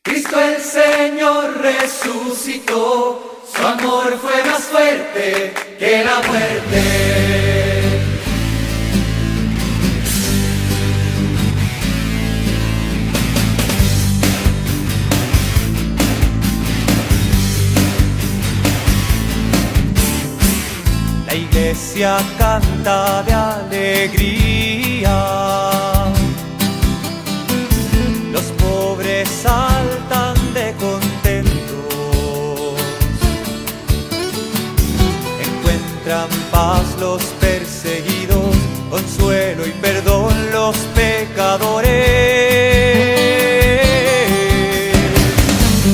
Cristo el Señor resucitó, su amor fue más fuerte que la muerte. La iglesia canta de alegría, los pobres saltan de contentos, encuentran paz los perseguidos, consuelo y perdón los pecadores.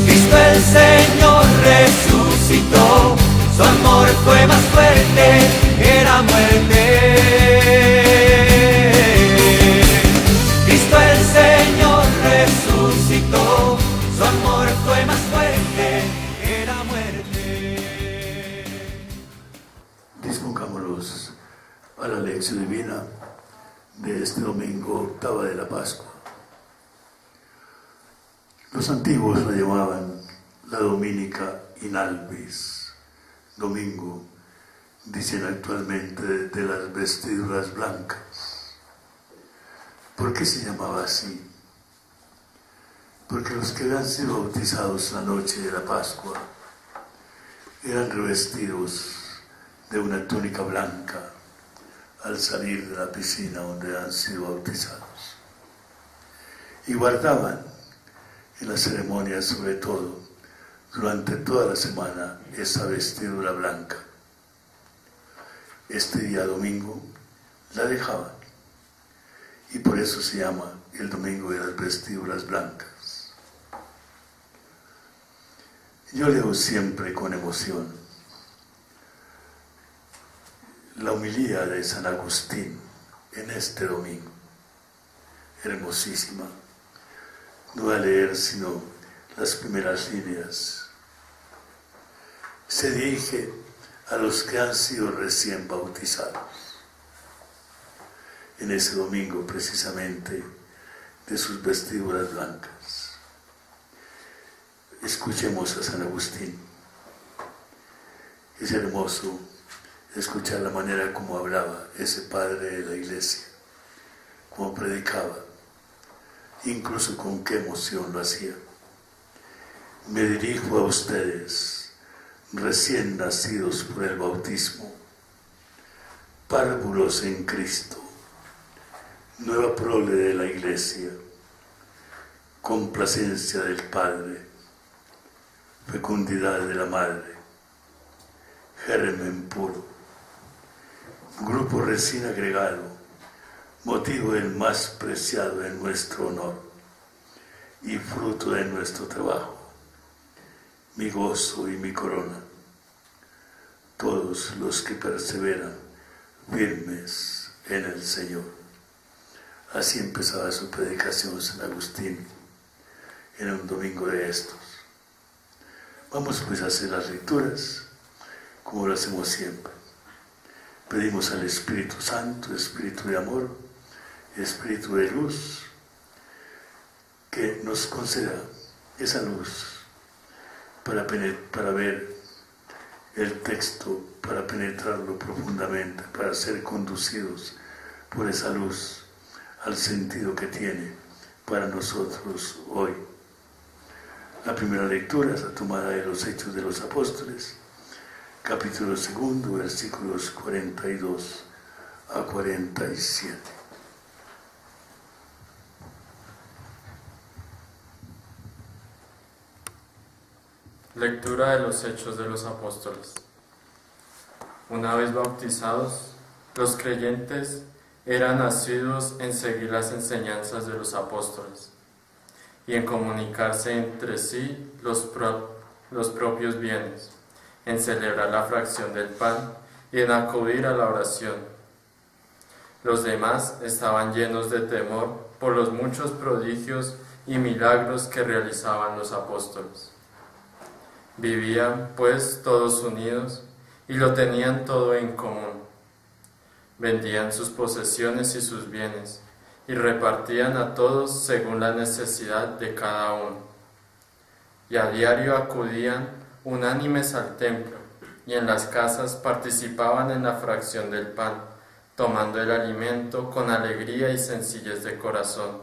Cristo el Señor resucitó, su amor fue más fuerte que la muerte. Cristo el Señor resucitó, su amor fue más fuerte que la muerte. Dispongámonos a la lección divina de este domingo, octava de la Pascua. Los antiguos la llamaban la Dominica in albis, domingo, dicen actualmente, de las vestiduras blancas. ¿Por qué se llamaba así? Porque los que habían sido bautizados la noche de la Pascua eran revestidos de una túnica blanca al salir de la piscina donde han sido bautizados, y guardaban en las ceremonias, sobre todo durante toda la semana, esa vestidura blanca. Este día domingo la dejaban, y por eso se llama el domingo de las vestiduras blancas. Yo leo siempre con emoción la homilía de San Agustín en este domingo, hermosísima. No voy a leer sino las primeras líneas. Se dirige a los que han sido recién bautizados en ese domingo, precisamente, de sus vestiduras blancas. Escuchemos a San Agustín. Es hermoso escuchar la manera como hablaba ese padre de la iglesia, como predicaba, incluso con qué emoción lo hacía. Me dirijo a ustedes, recién nacidos por el bautismo, párvulos en Cristo, nueva prole de la iglesia, complacencia del Padre, fecundidad de la Madre, germen puro, grupo recién agregado, motivo del más preciado en nuestro honor y fruto de nuestro trabajo, mi gozo y mi corona, todos los que perseveran firmes en el Señor. Así empezaba su predicación San Agustín en un domingo de estos. Vamos pues a hacer las lecturas como lo hacemos siempre. Pedimos al Espíritu Santo, Espíritu de amor, Espíritu de luz, que nos conceda esa luz para ver el texto, para penetrarlo profundamente, para ser conducidos por esa luz al sentido que tiene para nosotros hoy. La primera lectura es la tomada de los Hechos de los Apóstoles, capítulo 2, versículos 42 a 47. Lectura de los Hechos de los Apóstoles. Una vez bautizados, los creyentes eran asiduos en seguir las enseñanzas de los apóstoles y en comunicarse entre sí los propios bienes, en celebrar la fracción del pan y en acudir a la oración. Los demás estaban llenos de temor por los muchos prodigios y milagros que realizaban los apóstoles. Vivían, pues, todos unidos y lo tenían todo en común. Vendían sus posesiones y sus bienes y repartían a todos según la necesidad de cada uno. y a diario acudían unánimes al templo, y en las casas participaban en la fracción del pan, tomando el alimento con alegría y sencillez de corazón.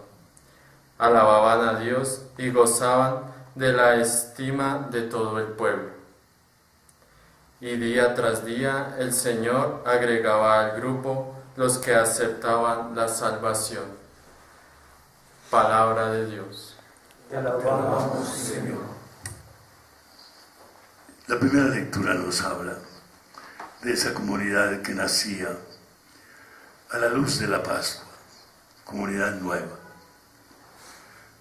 Alababan a Dios y gozaban de la estima de todo el pueblo. Y día tras día el Señor agregaba al grupo los que aceptaban la salvación. Palabra de Dios. Te alabamos, Señor. La primera lectura nos habla de esa comunidad que nacía a la luz de la Pascua, comunidad nueva,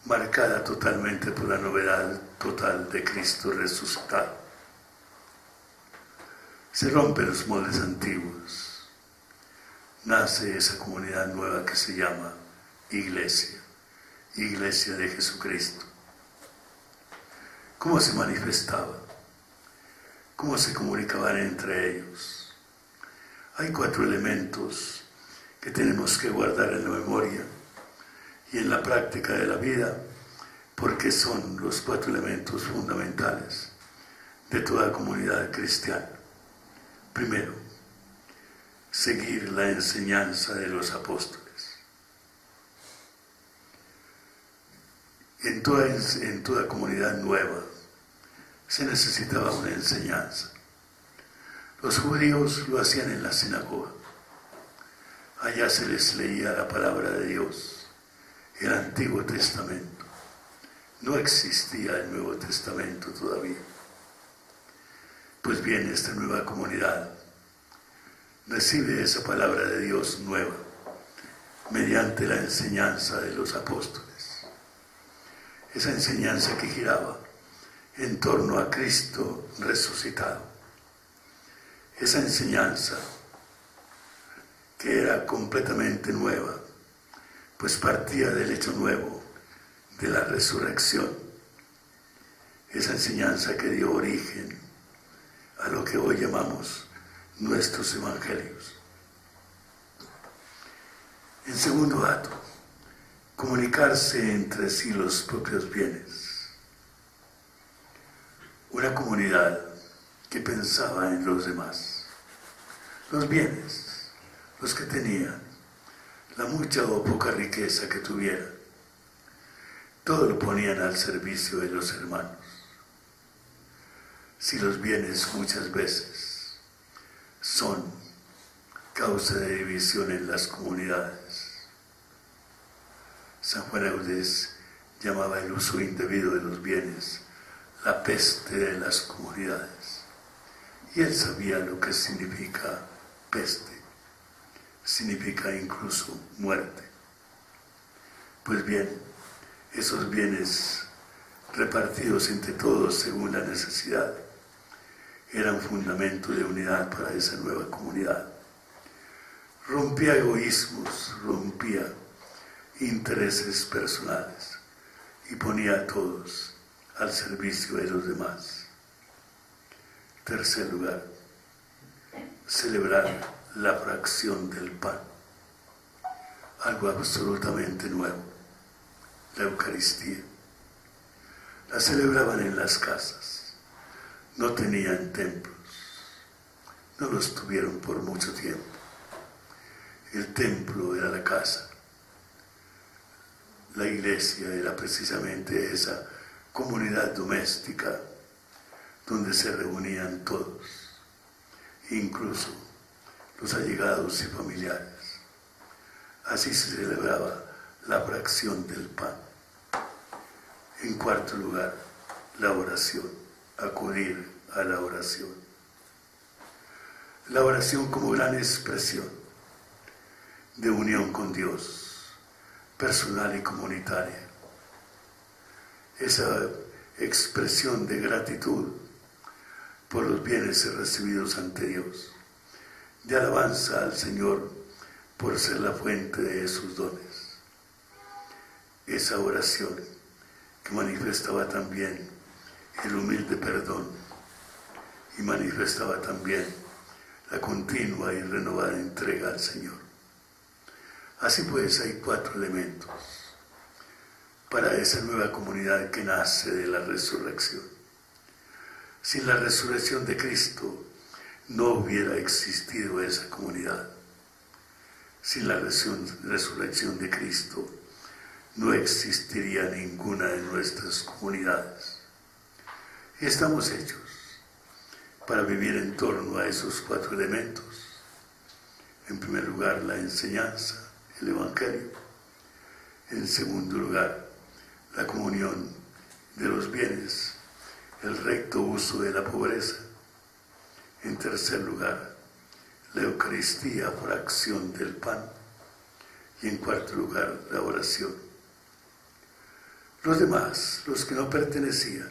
marcada totalmente por la novedad total de Cristo resucitado. Se rompen los moldes antiguos, nace esa comunidad nueva que se llama Iglesia, Iglesia de Jesucristo. ¿Cómo se manifestaba? ¿Cómo se comunicaban entre ellos? Hay 4 elementos que tenemos que guardar en la memoria y en la práctica de la vida, porque son los 4 elementos fundamentales de toda comunidad cristiana. Primero, seguir la enseñanza de los apóstoles. En toda comunidad nueva se necesitaba una enseñanza. Los judíos lo hacían en la sinagoga. Allá se les leía la palabra de Dios, el Antiguo Testamento. No existía el Nuevo Testamento todavía. Pues bien, esta nueva comunidad recibe esa palabra de Dios nueva mediante la enseñanza de los apóstoles. Esa enseñanza que giraba en torno a Cristo resucitado. Esa enseñanza que era completamente nueva, pues partía del hecho nuevo de la resurrección. Esa enseñanza que dio origen a lo que hoy llamamos nuestros evangelios. En segundo acto, comunicarse entre sí los propios bienes. Una comunidad que pensaba en los demás. Los bienes, los que tenían, la mucha o poca riqueza que tuvieran, todo lo ponían al servicio de los hermanos. Si los bienes muchas veces son causa de división en las comunidades. San Juan Eudes llamaba el uso indebido de los bienes la peste de las comunidades. Y él sabía lo que significa peste. Significa incluso muerte. Pues bien, esos bienes repartidos entre todos según la necesidad eran fundamento de unidad para esa nueva comunidad. Rompía egoísmos, rompía intereses personales y ponía a todos al servicio de los demás. Tercer lugar, celebrar la fracción del pan, algo absolutamente nuevo, la Eucaristía. La celebraban en las casas, no tenían templos, no los tuvieron por mucho tiempo. El templo era la casa, la iglesia era precisamente esa comunidad doméstica donde se reunían todos, incluso los allegados y familiares. Así se celebraba la fracción del pan. En cuarto lugar, la oración, acudir a la oración. La oración como gran expresión de unión con Dios, personal y comunitaria. Esa expresión de gratitud por los bienes recibidos ante Dios, de alabanza al Señor por ser la fuente de sus dones. Esa oración que manifestaba también el humilde perdón y manifestaba también la continua y renovada entrega al Señor. Así pues, hay 4 elementos para esa nueva comunidad que nace de la resurrección. Sin la resurrección de Cristo no hubiera existido esa comunidad. Sin la resurrección de Cristo no existiría ninguna de nuestras comunidades. Estamos hechos para vivir en torno a esos 4 elementos. En primer lugar, la enseñanza, el Evangelio. En segundo lugar, la comunión de los bienes, el recto uso de la pobreza. En tercer lugar, la Eucaristía por acción del pan. Y en cuarto lugar, la oración. Los demás, los que no pertenecían,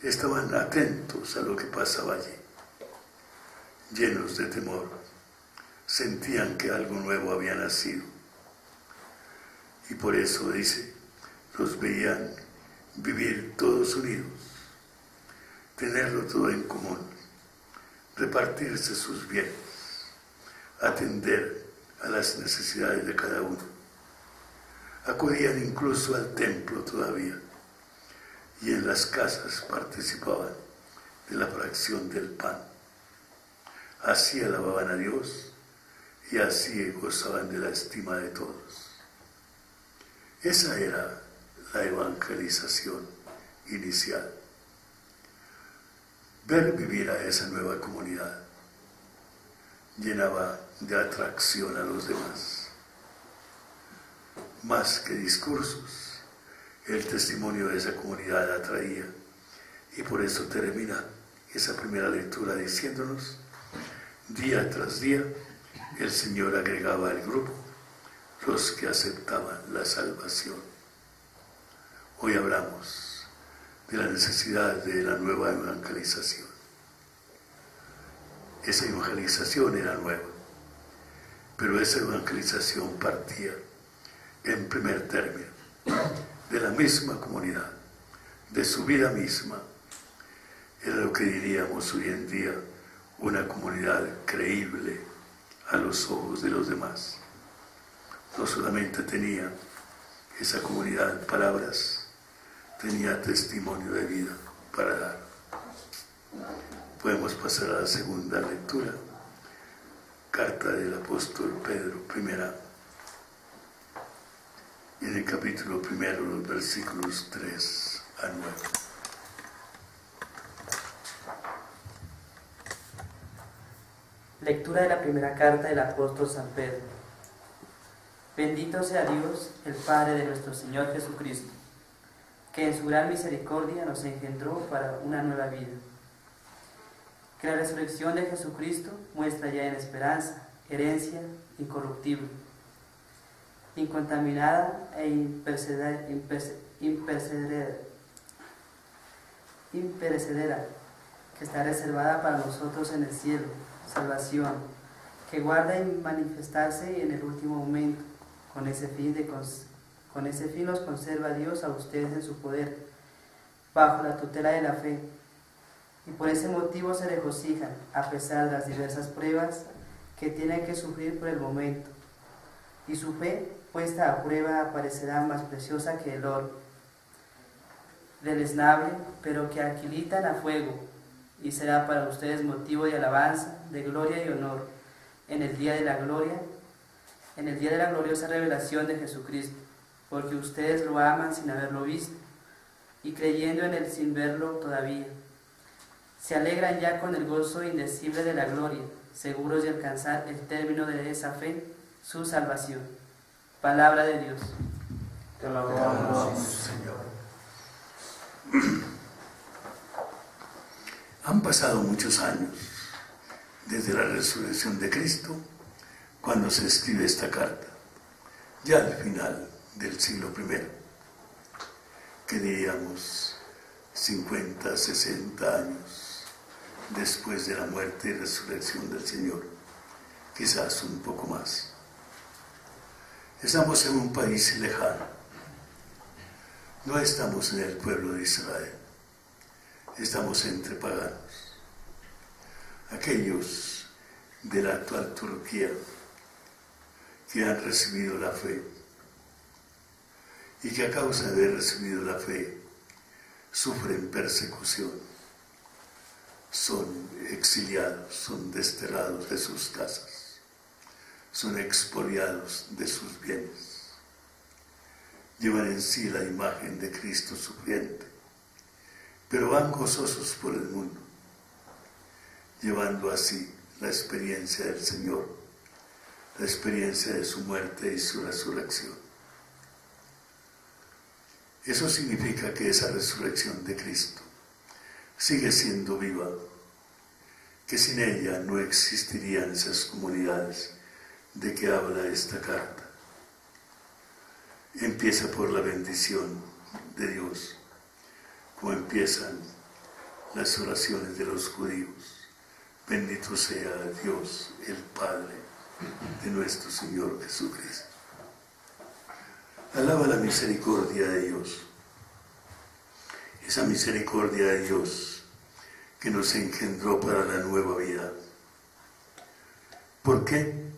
estaban atentos a lo que pasaba allí. Llenos de temor, sentían que algo nuevo había nacido. Y por eso, dice, los veían vivir todos unidos, tenerlo todo en común, repartirse sus bienes, atender a las necesidades de cada uno. Acudían incluso al templo todavía y en las casas participaban de la fracción del pan. Así alababan a Dios y así gozaban de la estima de todos. Esa era la evangelización inicial. Ver vivir a esa nueva comunidad llenaba de atracción a los demás. Más que discursos, el testimonio de esa comunidad atraía, y por eso termina esa primera lectura diciéndonos: día tras día el Señor agregaba al grupo los que aceptaban la salvación. Hoy hablamos de la necesidad de la nueva evangelización. Esa evangelización era nueva, pero esa evangelización partía en primer término de la misma comunidad, de su vida misma. Era lo que diríamos hoy en día una comunidad creíble a los ojos de los demás. No solamente tenía esa comunidad palabras, tenía testimonio de vida para dar. Podemos pasar a la segunda lectura, carta del apóstol Pedro, primera, y en el capítulo 1, los versículos 3 a 9. Lectura de la primera carta del apóstol San Pedro. Bendito sea Dios, el Padre de nuestro Señor Jesucristo, que en su gran misericordia nos engendró para una nueva vida. Que la resurrección de Jesucristo muestra ya en esperanza, herencia incorruptible, incontaminada e imperecedera, que está reservada para nosotros en el cielo, salvación, que guarda en manifestarse en el último momento. Con ese fin los conserva Dios a ustedes en su poder, bajo la tutela de la fe, y por ese motivo se regocijan, a pesar de las diversas pruebas que tienen que sufrir por el momento. Y su fe, puesta a prueba, aparecerá más preciosa que el oro, deleznable, pero que aquilitan a fuego, y será para ustedes motivo de alabanza, de gloria y honor, en el día de la gloriosa revelación de Jesucristo, porque ustedes lo aman sin haberlo visto, y creyendo en él sin verlo todavía. Se alegran ya con el gozo indecible de la gloria, seguros de alcanzar el término de esa fe, su salvación. Palabra de Dios. Te alabamos, Señor. Han pasado muchos años desde la resurrección de Cristo, cuando se escribe esta carta, ya al final del siglo I, que diríamos 50, 60 años después de la muerte y resurrección del Señor, quizás un poco más. Estamos en un país lejano, no estamos en el pueblo de Israel, estamos entre paganos, aquellos de la actual Turquía que han recibido la fe y que a causa de haber recibido la fe sufren persecución, son exiliados, son desterrados de sus casas, son expoliados de sus bienes. Llevan en sí la imagen de Cristo sufriente, pero van gozosos por el mundo, llevando así la experiencia del Señor, la experiencia de su muerte y su resurrección. Eso significa que esa resurrección de Cristo sigue siendo viva, que sin ella no existirían esas comunidades de que habla esta carta. Empieza por la bendición de Dios, como empiezan las oraciones de los judíos. Bendito sea Dios, el Padre de nuestro Señor Jesucristo. Alaba la misericordia de Dios, esa misericordia de Dios que nos engendró para la nueva vida. ¿Por qué?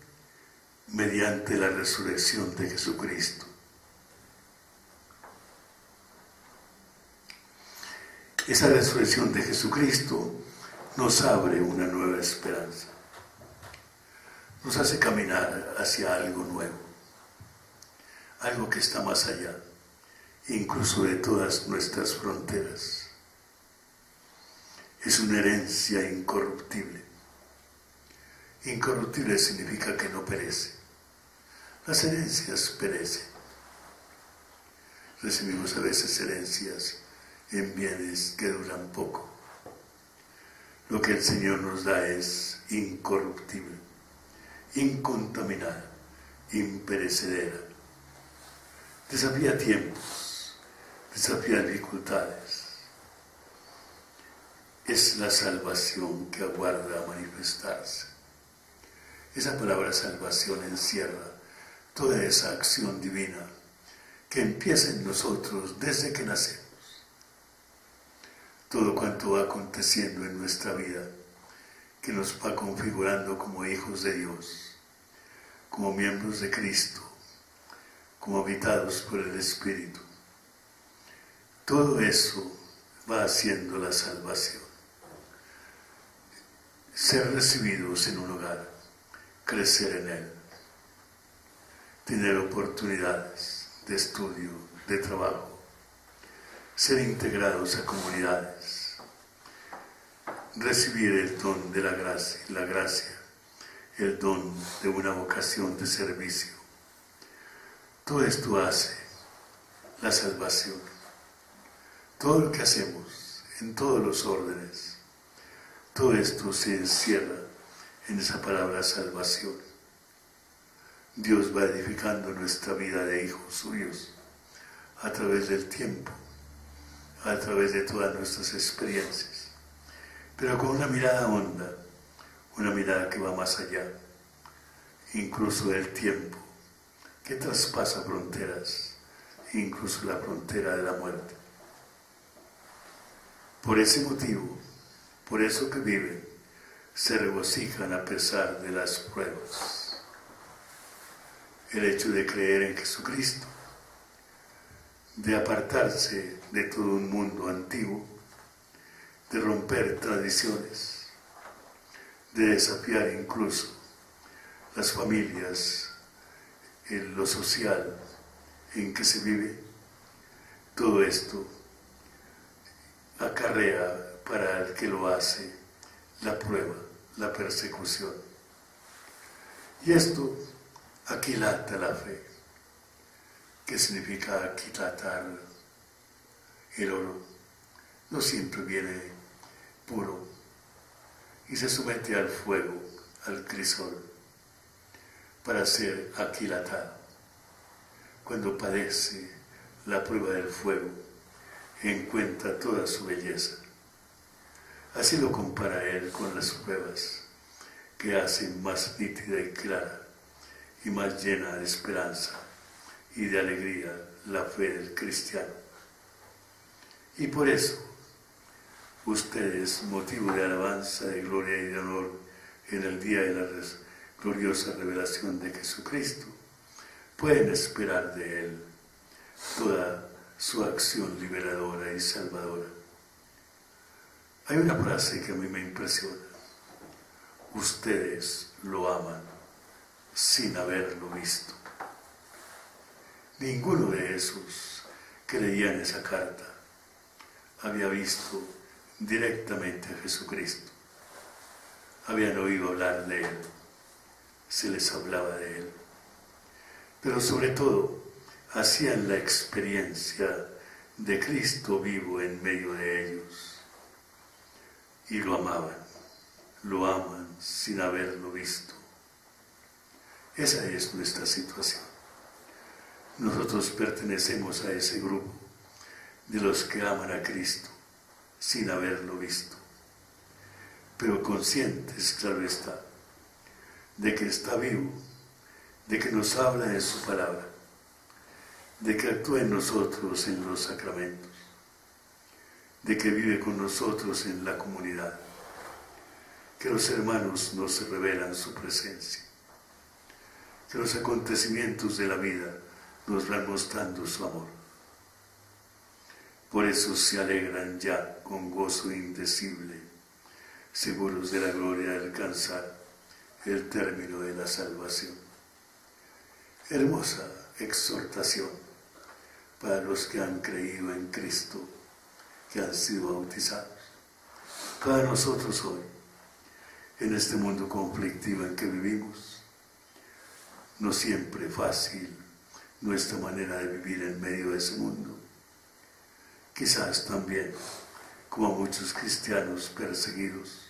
Mediante la resurrección de Jesucristo. Esa resurrección de Jesucristo nos abre una nueva esperanza, nos hace caminar hacia algo nuevo, algo que está más allá, incluso de todas nuestras fronteras. Es una herencia incorruptible. Incorruptible significa que no perece. Las herencias perecen. Recibimos a veces herencias en bienes que duran poco. Lo que el Señor nos da es incorruptible, incontaminada, imperecedera. Desafía tiempos, desafía dificultades. Es la salvación que aguarda a manifestarse. Esa palabra salvación encierra toda esa acción divina que empieza en nosotros desde que nacemos. Todo cuanto va aconteciendo en nuestra vida, que nos va configurando como hijos de Dios, como miembros de Cristo, como habitados por el Espíritu. Todo eso va haciendo la salvación. Ser recibidos en un hogar, crecer en él, tener oportunidades de estudio, de trabajo, ser integrados a comunidades, recibir el don de la gracia, el don de una vocación de servicio. Todo esto hace la salvación. Todo lo que hacemos en todos los órdenes, todo esto se encierra en esa palabra salvación. Dios va edificando nuestra vida de hijos suyos a través del tiempo, a través de todas nuestras experiencias, pero con una mirada honda, una mirada que va más allá, incluso del tiempo, que traspasa fronteras, incluso la frontera de la muerte. Por ese motivo, por eso que viven, se regocijan a pesar de las pruebas. El hecho de creer en Jesucristo, de apartarse de todo un mundo antiguo, de romper tradiciones, de desafiar incluso las familias, en lo social en que se vive, todo esto acarrea para el que lo hace la prueba, la persecución. Y esto aquilata la fe. ¿Qué significa aquilatar? El oro no siempre viene puro y se somete al fuego, al crisol, para ser aquilatado. Cuando padece la prueba del fuego, encuentra toda su belleza. Así lo compara él con las pruebas que hacen más nítida y clara y más llena de esperanza y de alegría la fe del cristiano. Y por eso, ustedes, motivo de alabanza, de gloria y de honor en el día de la gloriosa revelación de Jesucristo, pueden esperar de Él toda su acción liberadora y salvadora. Hay una frase que a mí me impresiona. Ustedes lo aman sin haberlo visto. Ninguno de esos que leían esa carta había visto directamente a Jesucristo. Habían oído hablar de Él, se les hablaba de Él, pero sobre todo hacían la experiencia de Cristo vivo en medio de ellos y lo amaban, lo aman sin haberlo visto. Esa es nuestra situación. Nosotros pertenecemos a ese grupo de los que aman a Cristo sin haberlo visto, pero conscientes, claro está, de que está vivo, de que nos habla en su palabra, de que actúa en nosotros en los sacramentos, de que vive con nosotros en la comunidad, que los hermanos nos revelan su presencia, que los acontecimientos de la vida nos van mostrando su amor. Por eso se alegran ya con gozo indecible, seguros de la gloria de alcanzar el término de la salvación. Hermosa exhortación para los que han creído en Cristo, que han sido bautizados. Para nosotros hoy, en este mundo conflictivo en que vivimos, no siempre fácil nuestra manera de vivir en medio de ese mundo. Quizás también, como muchos cristianos perseguidos,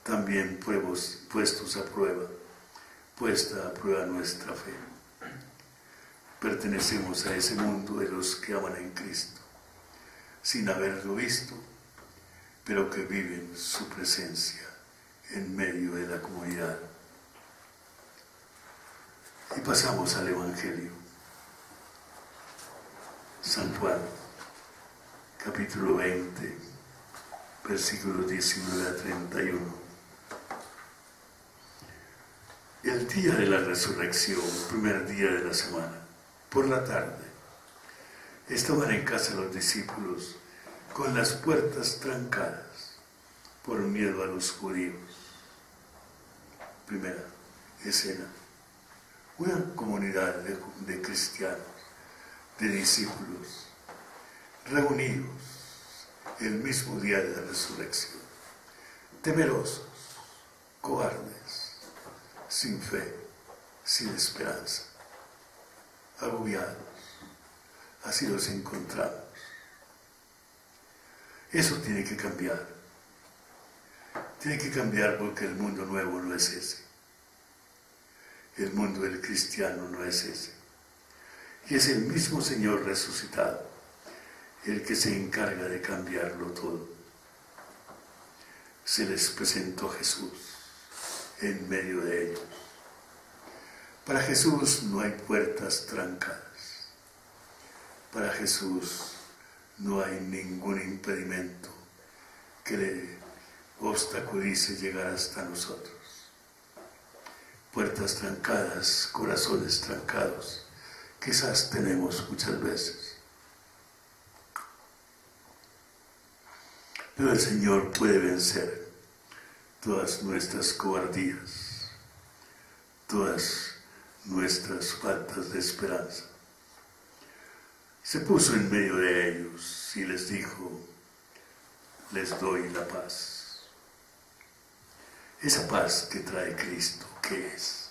también puestos a prueba, puesta a prueba nuestra fe. Pertenecemos a ese mundo de los que aman en Cristo, sin haberlo visto, pero que viven su presencia en medio de la comunidad. Y pasamos al Evangelio. San Juan, capítulo 20, versículos 19 a 31. El día de la resurrección, primer día de la semana, por la tarde, estaban en casa los discípulos con las puertas trancadas por miedo a los judíos. Primera escena. Una comunidad de cristianos, de discípulos, reunidos el mismo día de la resurrección, temerosos, cobardes, sin fe, sin esperanza, agobiados. Así los encontramos. Eso tiene que cambiar. Tiene que cambiar porque el mundo nuevo no es ese. El mundo del cristiano no es ese. Y es el mismo Señor resucitado el que se encarga de cambiarlo todo. Se les presentó Jesús en medio de ellos. Para Jesús no hay puertas trancadas. Para Jesús no hay ningún impedimento que le obstaculice llegar hasta nosotros. Puertas trancadas, corazones trancados, quizás tenemos muchas veces. Pero el Señor puede vencer todas nuestras cobardías, todas nuestras faltas de esperanza. Se puso en medio de ellos y les dijo: les doy la paz. Esa paz que trae Cristo, ¿qué es?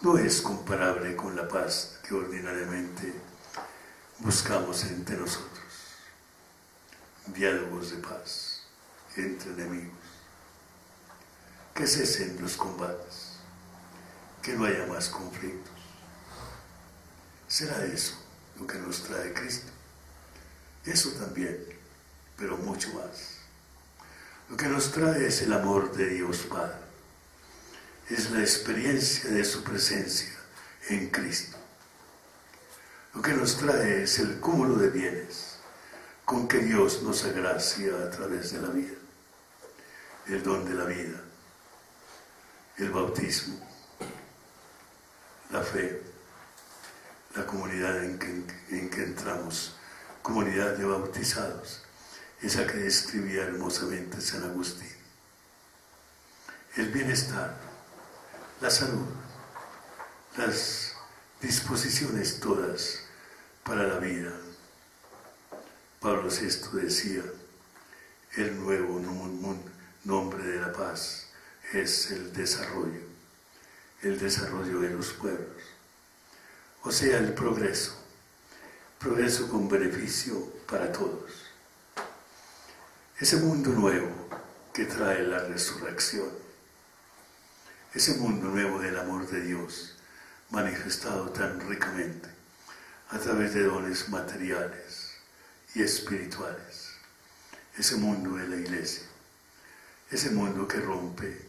No es comparable con la paz que ordinariamente buscamos entre nosotros. Diálogos de paz entre enemigos. Que cesen los combates, que no haya más conflictos. ¿Será eso lo que nos trae Cristo? Eso también, pero mucho más. Lo que nos trae es el amor de Dios Padre. Es la experiencia de su presencia en Cristo. Lo que nos trae es el cúmulo de bienes con que Dios nos agracia a través de la vida. El don de la vida, el bautismo, la fe, la comunidad en que entramos, comunidad de bautizados, esa que describía hermosamente San Agustín. El bienestar, la salud, las disposiciones todas para la vida. Pablo VI decía, el nuevo nombre de la paz es el desarrollo de los pueblos. O sea, el progreso con beneficio para todos. Ese mundo nuevo que trae la resurrección, ese mundo nuevo del amor de Dios, manifestado tan ricamente a través de dones materiales y espirituales, ese mundo de la Iglesia, ese mundo que rompe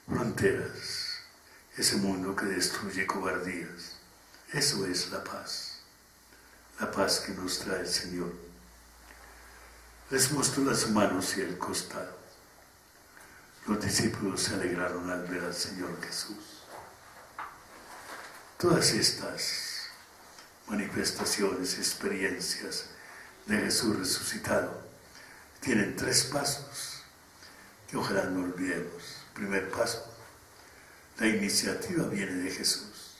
fronteras, ese mundo que destruye cobardías, eso es la paz que nos trae el Señor. Les mostró las manos y el costado. Los discípulos se alegraron al ver al Señor Jesús. Todas estas manifestaciones, experiencias de Jesús resucitado tienen 3 pasos que ojalá no olvidemos. Primer paso, la iniciativa viene de Jesús.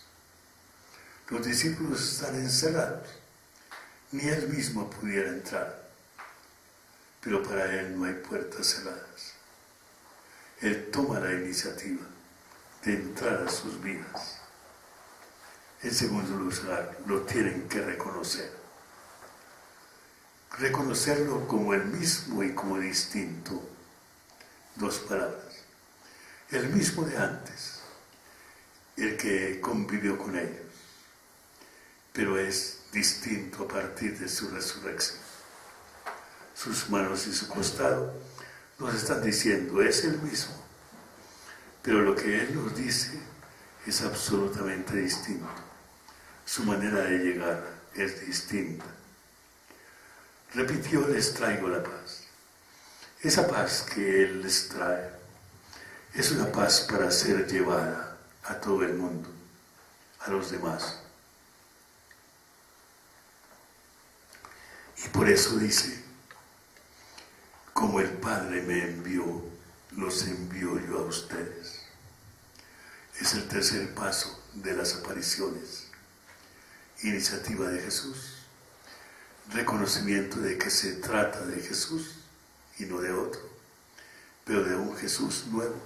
Los discípulos están encerrados, ni Él mismo pudiera entrar, pero para Él no hay puertas cerradas. Él toma la iniciativa de entrar a sus vidas. En segundo lugar, lo tienen que reconocer. Reconocerlo como el mismo y como distinto. 2 palabras. El mismo de antes, el que convivió con ellos, pero es distinto a partir de su resurrección. Sus manos y su costado nos están diciendo, es el mismo, pero lo que Él nos dice es absolutamente distinto. Su manera de llegar es distinta. Repitió, les traigo la paz. Esa paz que Él les trae es una paz para ser llevada a todo el mundo, a los demás. Y por eso dice, como el Padre me envió, los envío yo a ustedes. Es el tercer paso de las apariciones. Iniciativa de Jesús, reconocimiento de que se trata de Jesús y no de otro, pero de un Jesús nuevo.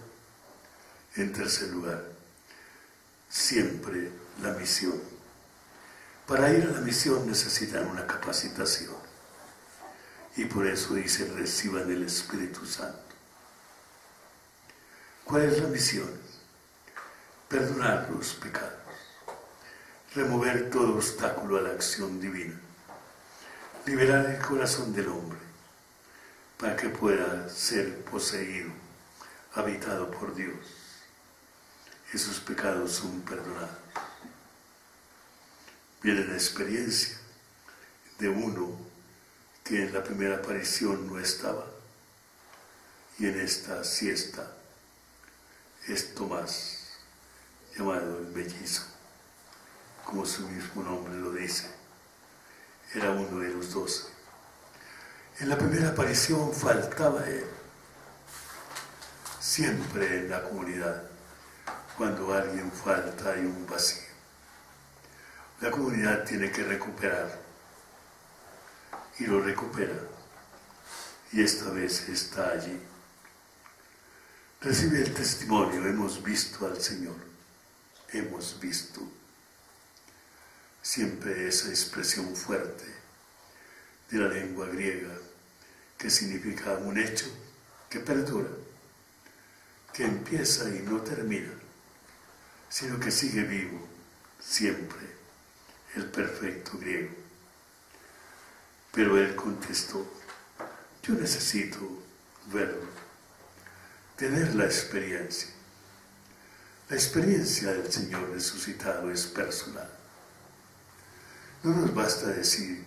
En tercer lugar, siempre la misión. Para ir a la misión necesitan una capacitación. Y por eso dice, reciban el Espíritu Santo. ¿Cuál es la misión? Perdonar los pecados. Remover todo obstáculo a la acción divina. Liberar el corazón del hombre para que pueda ser poseído, habitado por Dios. Esos pecados son perdonados. Viene la experiencia de uno que en la primera aparición no estaba y en esta sí está. Es Tomás, llamado el mellizo, como su mismo nombre lo dice. Era uno de los 12. En la primera aparición faltaba él. Siempre en la comunidad, cuando alguien falta, hay un vacío. La comunidad tiene que recuperar, y lo recupera, y esta vez está allí. Recibe el testimonio, hemos visto al Señor, hemos visto. Siempre esa expresión fuerte de la lengua griega que significa un hecho que perdura, que empieza y no termina, sino que sigue vivo siempre, el perfecto griego. Pero él contestó, yo necesito verlo, tener la experiencia. La experiencia del Señor resucitado es personal. No nos basta decir,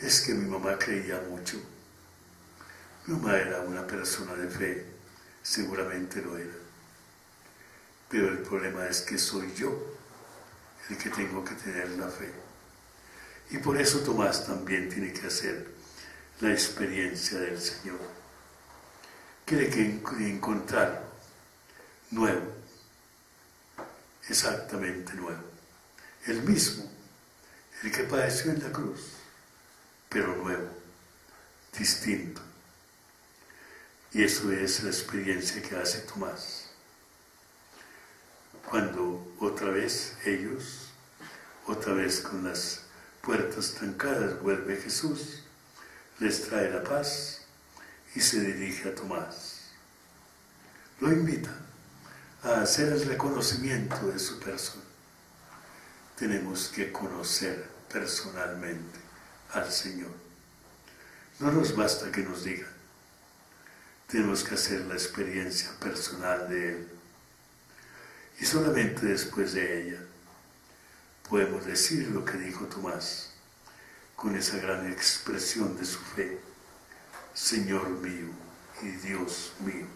es que mi mamá creía mucho. Mi mamá era una persona de fe, seguramente lo era. Pero el problema es que soy yo el que tengo que tener la fe. Y por eso Tomás también tiene que hacer la experiencia del Señor. Tiene que encontrar nuevo, exactamente nuevo. El mismo, el que padeció en la cruz, pero nuevo, distinto. Y eso es la experiencia que hace Tomás. Cuando otra vez ellos, otra vez con las puertas trancadas, vuelve Jesús, les trae la paz y se dirige a Tomás. Lo invita a hacer el reconocimiento de su persona. Tenemos que conocer personalmente al Señor. No nos basta que nos digan. Tenemos que hacer la experiencia personal de Él. Y solamente después de ella podemos decir lo que dijo Tomás con esa gran expresión de su fe. Señor mío y Dios mío.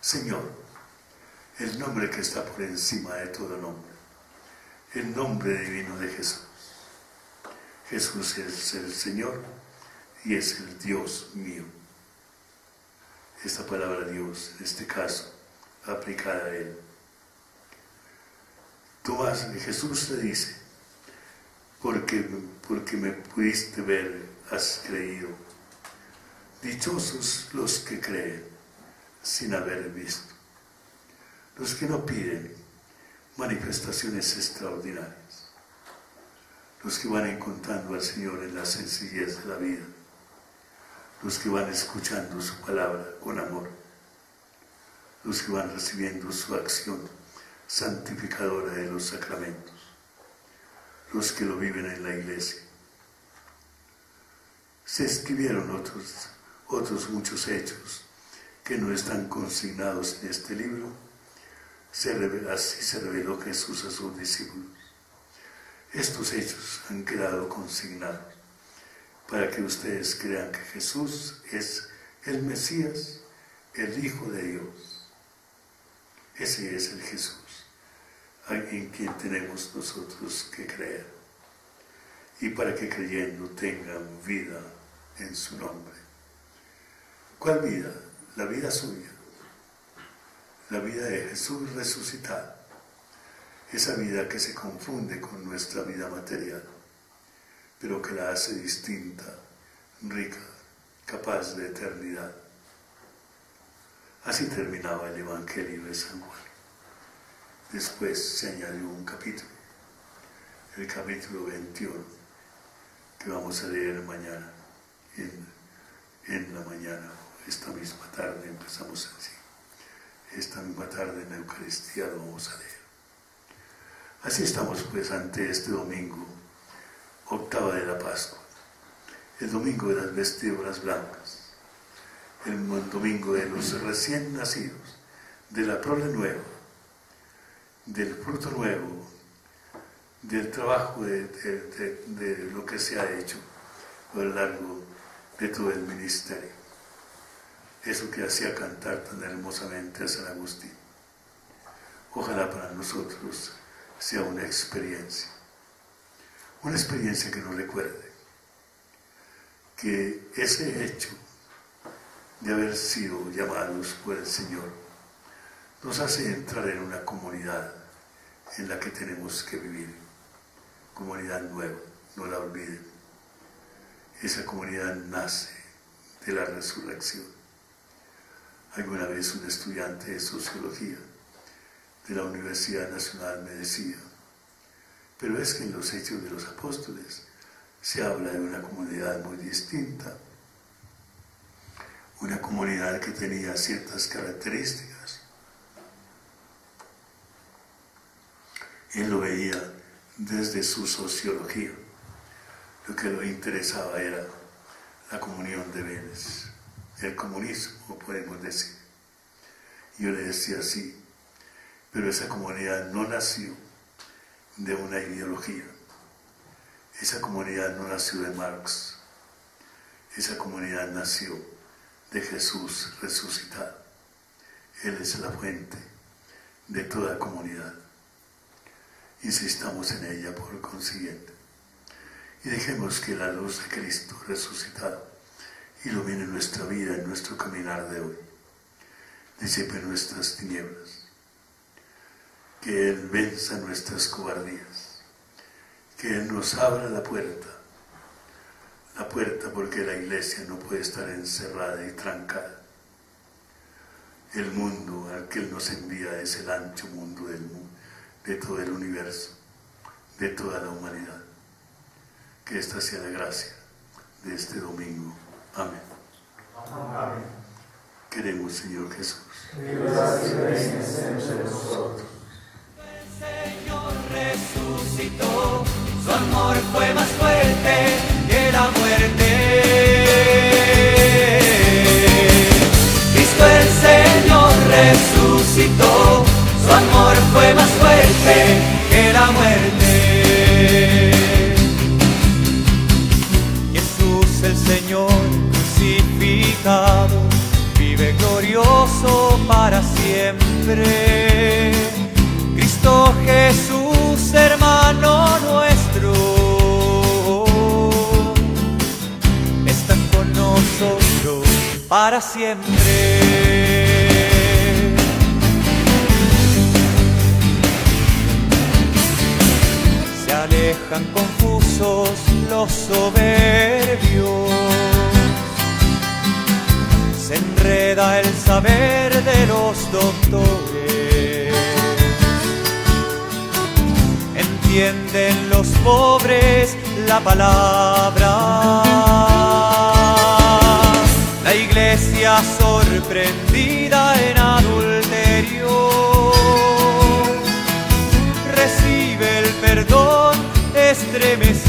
Señor, el nombre que está por encima de todo nombre. El nombre divino de Jesús. Jesús es el Señor y es el Dios mío. Esta palabra Dios, en este caso, aplicada a Él. Tomás, Jesús le dice, porque me pudiste ver, has creído. Dichosos los que creen sin haber visto. Los que no piden manifestaciones extraordinarias. Los que van encontrando al Señor en la sencillez de la vida. Los que van escuchando su palabra con amor. Los que van recibiendo su acción santificadora de los sacramentos. Los que lo viven en la iglesia. Se escribieron otros muchos hechos que no están consignados en este libro. Así se reveló Jesús a sus discípulos. Estos hechos han quedado consignados para que ustedes crean que Jesús es el Mesías, el Hijo de Dios. Ese es el Jesús en quien tenemos nosotros que creer. Y para que creyendo tengan vida en su nombre. ¿Cuál vida? La vida suya. La vida de Jesús resucitado. Esa vida que se confunde con nuestra vida material, pero que la hace distinta, rica, capaz de eternidad. Así terminaba el Evangelio de San Juan. Después se añadió un capítulo, el capítulo 21, que vamos a leer mañana, en la mañana, esta misma tarde empezamos así. Esta misma tarde en la Eucaristía lo vamos a leer. Así estamos pues ante este domingo, octava de la Pascua, el domingo de las vestiduras blancas, el domingo de los recién nacidos, de la prole nueva, del fruto nuevo, del trabajo de lo que se ha hecho a lo largo de todo el ministerio. Eso que hacía cantar tan hermosamente a San Agustín. Ojalá para nosotros sea una experiencia que nos recuerde que ese hecho de haber sido llamados por el Señor nos hace entrar en una comunidad en la que tenemos que vivir, comunidad nueva, no la olviden. Esa comunidad nace de la resurrección. Alguna vez un estudiante de sociología de la Universidad Nacional me decía, pero es que en los Hechos de los Apóstoles se habla de una comunidad muy distinta, una comunidad que tenía ciertas características. Él lo veía desde su sociología. Lo que lo interesaba era la comunión de bienes, el comunismo, podemos decir. Yo le decía sí, pero esa comunidad no nació de una ideología. Esa comunidad no nació de Marx. Esa comunidad nació de Jesús resucitado. Él es la fuente de toda comunidad. Insistamos en ella por consiguiente. y dejemos que la luz de Cristo resucitado ilumine nuestra vida en nuestro caminar de hoy. Disipe nuestras tinieblas, que Él venza nuestras cobardías, que Él nos abra la puerta porque la iglesia no puede estar encerrada y trancada. El mundo al que Él nos envía es el ancho mundo de todo el universo, de toda la humanidad. Que esta sea la gracia de este domingo. Amén. Amén. Queremos, Señor Jesús. Vivas y reines entre nosotros. El Señor resucitó, su amor fue más fuerte que la muerte. Cristo el Señor resucitó, su amor fue más fuerte que la muerte. Jesús el Señor crucificado vive glorioso para siempre. Cristo Jesús, hermano nuestro, está con nosotros para siempre. Se alejan confusos los soberbios, se enreda el saber de los doctores, entienden los pobres la palabra. La iglesia sorprendida en adulterio recibe el perdón estremecido.